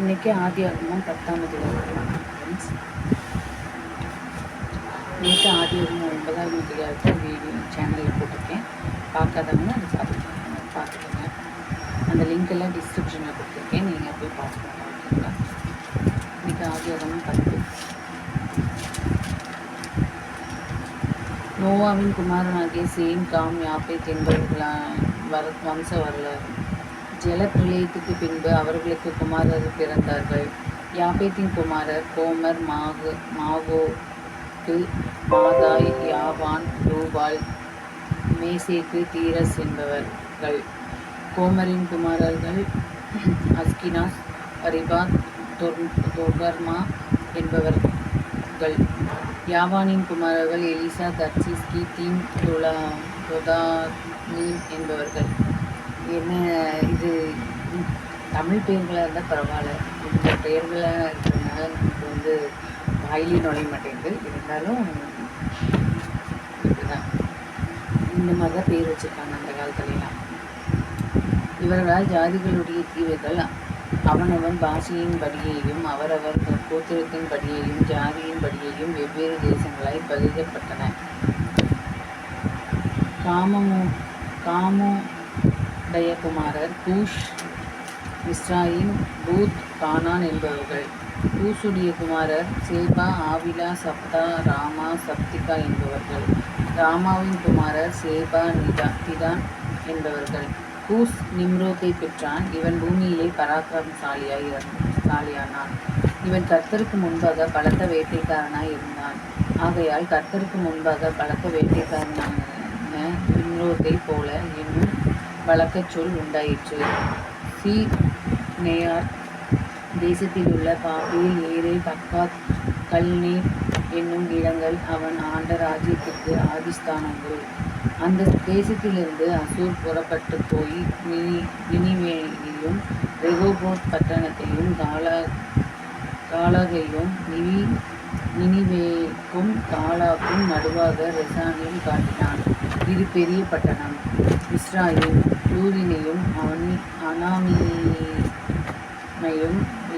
இன்றைக்கி ஆதியாகமம் 10ஆம் அதிகாரம் ஃப்ரெண்ட்ஸ். நேற்று ஆதியாகமம் 9ஆம் அதிகாரத்தை வீடியோ சேனலில் போட்டிருக்கேன். பார்க்காதவங்க அதை பார்த்துக்கோங்க. அந்த லிங்க் எல்லாம் டிஸ்கிரிப்ஷனில் கொடுத்துருக்கேன், நீங்கள் போய் பார்த்துக்கோங்க. ஓகேங்களா? இன்றைக்கி ஆதியாகமம் 10. நோவாவின் குமாரனாகிய சேம், காம், யாப்பேத் என்பவர்களால் வம்ச வரலாறு. ஜலப்பிரளயத்துக்கு பின்பு அவர்களுக்கு குமாரர் பிறந்தார்கள். யாப்பேத்தின் குமாரர் கோமர், மாகோகு, மாதாய், யாவான், யூபால், மேசேக்கு, தீரஸ் என்பவர்கள். கோமரின் குமாரர்கள் அஸ்கினாஸ், அரிபாத், தொகர்மா என்பவர்கள். யாவானின் குமாரர்கள் எலிசா, தர்சிஸ், கீத்தீம், தொதானீம் என்பவர்கள். என்ன இது தமிழ் பெயர்களாக இருந்தால் பரவாயில்ல, இந்த பெயர்களாக இருக்கிறதுனால நமக்கு வாயிலே நுழைய மாட்டேங்குது. இருந்தாலும் இப்படிதான், இந்த மாதிரி தான் பேர் வச்சுருக்காங்க அந்த காலத்துலலாம். இவர்களால் ஜாதிகளுடைய தீவுகள் அவனவன் பாஷையின் படியையும் அவரவர் கோத்திரத்தின் படியையும் ஜாதியின் படியையும் வெவ்வேறு தேசங்களாய் பகிரப்பட்டன. காமுடைய குமாரர் கூஷ், மிஸ்ராயிம், பூத், கானான் என்பவர்கள். கூஷுடைய குமாரர் சேபா, ஆவிலா, சப்தா, ராமா, சப்திகா என்பவர்கள். ராமாவின் குமாரர் சேபா, திதான் என்பவர்கள். கூஸ் நிம்ரோத்தை பெற்றான். இவன் பூமியிலே பராக்கிரமசாலியானான். இவன் கர்த்தருக்கு முன்பாக பலத்த வேட்டைக்காரனாய் இருந்தான். ஆகையால் கர்த்தருக்கு முன்பாக பலத்த வேட்டைக்காரனான நிம்ரோத்தை போல என்னும் வழக்கச் சொல் உண்டாயிற்று. நேயார் தேசத்தில் உள்ள பாபேல், ஏரேல், பக்காத், கல்னே என்னும் இடங்கள் அவன் ஆண்ட ராஜ்யத்திற்கு ஆதிஸ்தானங்கள். அந்த தேசத்திலிருந்து அசூர் புறப்பட்டு போய் நினிவேயையும் ரெகோபோத் பட்டணத்தையும் காலாகையும் நினிவேக்கும் காலாக்கும் நடுவாக ரெசானையும் காட்டினான். இது பெரிய பட்டணம். இஸ்ராயேல் லூதினையும் அனாமீமையும்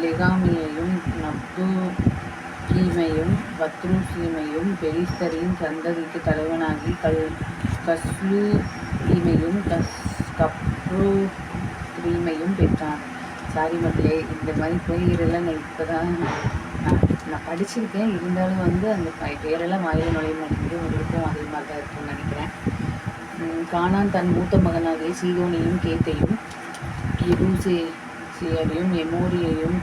லெகாமியையும் நப்தூகீமையும் பத்ருசீமையும் பெலிஸ்தரின் சந்ததிக்கு தலைவனாகி கஸ்லூஈமையும் கப்ரோத்ரீமையும் பெற்றான். சாரி மக்களே, இந்த மாதிரி பேரெல்லாம் நான் இப்போ தான் நான் படிச்சிருக்கேன். இருந்தாலும் அந்த பேரெல்லாம் வாயில நுழைய மாட்டேங்குது. உங்களுக்கும் அதே மாதிரி தான் இருக்குன்னு நினைக்கிறேன். கானான் தன் மூத்த மகனாகிய சீதோனையும் கேத்தையும் எபூசியரையும் எமோரியையும்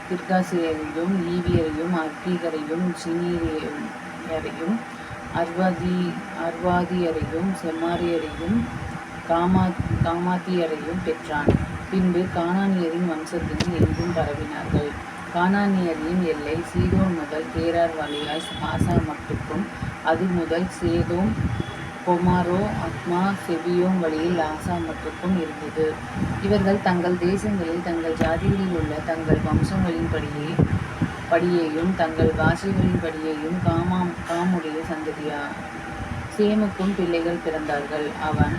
கிர்காசியரையும் ஈவியரையும் அர்கீகரையும் சினீரியரையும் அர்வாதியரையும் செமாரியரையும் காமாத்தியரையும் பெற்றான். பின்பு கானானியரின் வம்சத்தின் எங்கும் பரவினார்கள். கானானியரின் எல்லை சீதோன் முதல் கேரார் வழியாய் ஆசா மட்டுக்கும், அது முதல் சேதோம், கொமாரோ, அத்மா, செபியோம் வழியில் ஆசா மட்டுக்கும் இருந்தது. இவர்கள் தங்கள் தேசங்களில் தங்கள் ஜாதிகளில் உள்ள தங்கள் வம்சங்களின் படியையும் தங்கள் பாஷைகளின் படியையும் காமுடைய சந்ததியார். சேமுக்கும் பிள்ளைகள் பிறந்தார்கள். அவன்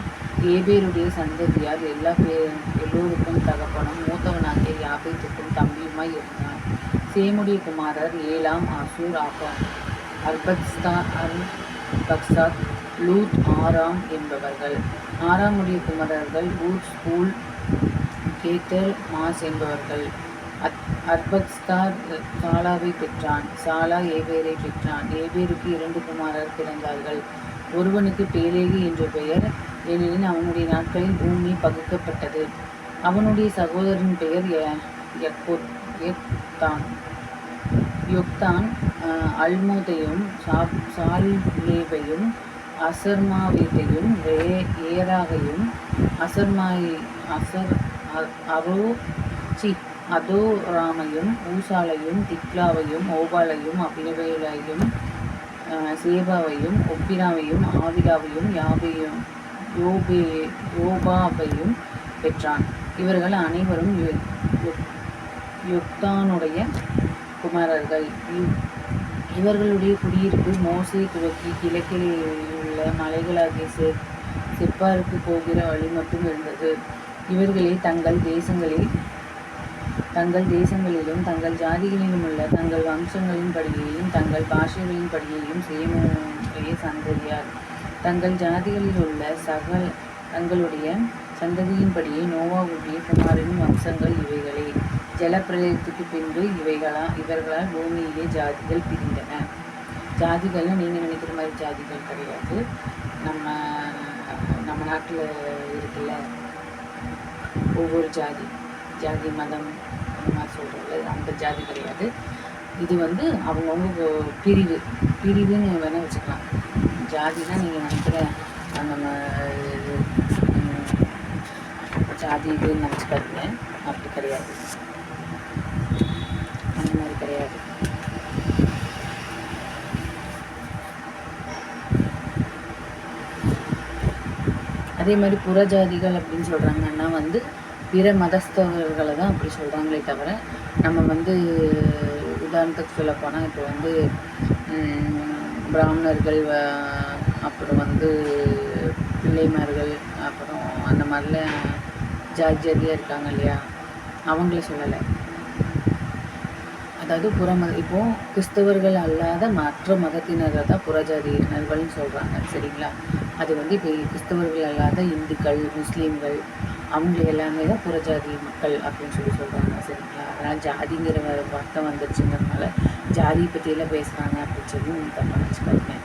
ஏபேருடைய சந்ததியார் எல்லோருக்கும் தகப்பனும் மூத்தவனாகிய யாப்பேத்துக்கும் தம்பியுமாய் இருந்தான். சேமுடைய குமாரர் ஏலாம், ஆசூர், அர்பக்சாத், லூத், ஆராம் என்பவர்கள். ஆராமுடைய குமாரர்கள் ஊத், ஸ்பூல், கேத்தர், மாஸ் என்பவர்கள். அர்பக்சாத் சாலாவை பெற்றான். சாலா ஏபேரை பெற்றான். ஏபேருக்கு 2 குமாரர் பிறந்தார்கள். ஒருவனுக்கு பேலேகு என்ற பெயர், ஏனெனில் அவனுடைய நாட்களில் பூமி பகுக்கப்பட்டது. அவனுடைய சகோதரன் பெயர் யொக்தான் அல்மோதையும் சால்லேவையும் அசர்மாவேத்தையும் ஏராகையும் அதோராமையும் ஊசாலையும் திக்லாவையும் ஓபாலையும் அபினவேலையும் சேபாவையும் ஒப்பிராவையும் ஆவிலாவையும் யோபாவையும் பெற்றான். இவர்கள் அனைவரும் யொக்தானுடைய குமாரர்கள். இவர்களுடைய குடியிருப்பு மோசே துவக்கி கிழக்கில் உள்ள மலைகளாகிய செப்பாருக்கு போகிற வழி மட்டும் இருந்தது. இவர்களே தங்கள் தேசங்களில் தங்கள் தேசங்களிலும் தங்கள் ஜாதிகளிலும் உள்ள தங்கள் வம்சங்களின் படியையும் தங்கள் பாஷைகளின் படியையும் சேமுடைய சந்ததியார். தங்கள் ஜாதிகளில் உள்ள தங்களுடைய சந்ததியின்படியே நோவாவுடைய குமாரனின் வம்சங்கள் இவைகளே. ஜலப்பிரளயத்துக்கு பின்பு இவர்களால் பூமியிலே ஜாதிகள் பிரிந்தன. ஜாதிகள்னு நீங்கள் நினைக்கிற மாதிரி ஜாதிகள் கிடையாது. நம்ம நாட்டில் இருக்குல்ல ஒவ்வொரு ஜாதி மதம் அந்த மாதிரி சொல்கிறது, அந்த ஜாதி கிடையாது. இது வந்து அவங்கவுங்க பிரிவுன்னு வேணால் வச்சுக்கலாம். ஜாதினா நீங்கள் நினைக்கிற நம்ம ஜாதி இதுன்னு நினச்சிக்காதீங்க, அப்படி கிடையாது, அந்த மாதிரி கிடையாது. அதே மாதிரி புறஜாதிகள் அப்படின்னு சொல்கிறாங்கன்னா வந்து பிற மதஸ்தவர்களை தான் அப்படி சொல்கிறாங்களே தவிர, நம்ம வந்து உதாரணத்துக்கு சொல்லப்போனால் இப்போ வந்து பிராமணர்கள், அப்புறம் வந்து பிள்ளைமார்கள், அப்புறம் அந்த மாதிரிலாம் ஜாதியாக இருக்காங்க இல்லையா, அவங்கள சொல்லலை. அதாவது இப்போது கிறிஸ்தவர்கள் அல்லாத மற்ற மதத்தினரை தான் புறஜாதியினர்கள்னு சொல்கிறாங்க, சரிங்களா? அது வந்து இப்போ கிறிஸ்தவர்கள் அல்லாத இந்துக்கள், முஸ்லீம்கள், அவங்க எல்லாமே தான் புறஜாதி மக்கள் அப்படின்னு சொல்கிறாங்க, சரிங்களா? அதனால் ஜாதிங்கிற வார்த்தை வந்துருச்சுங்கிறதுனால ஜாதியை பற்றியெல்லாம் பேசுகிறாங்க அப்படின்னு சொல்லி தப்பாக நினச்சிக்காதீங்க.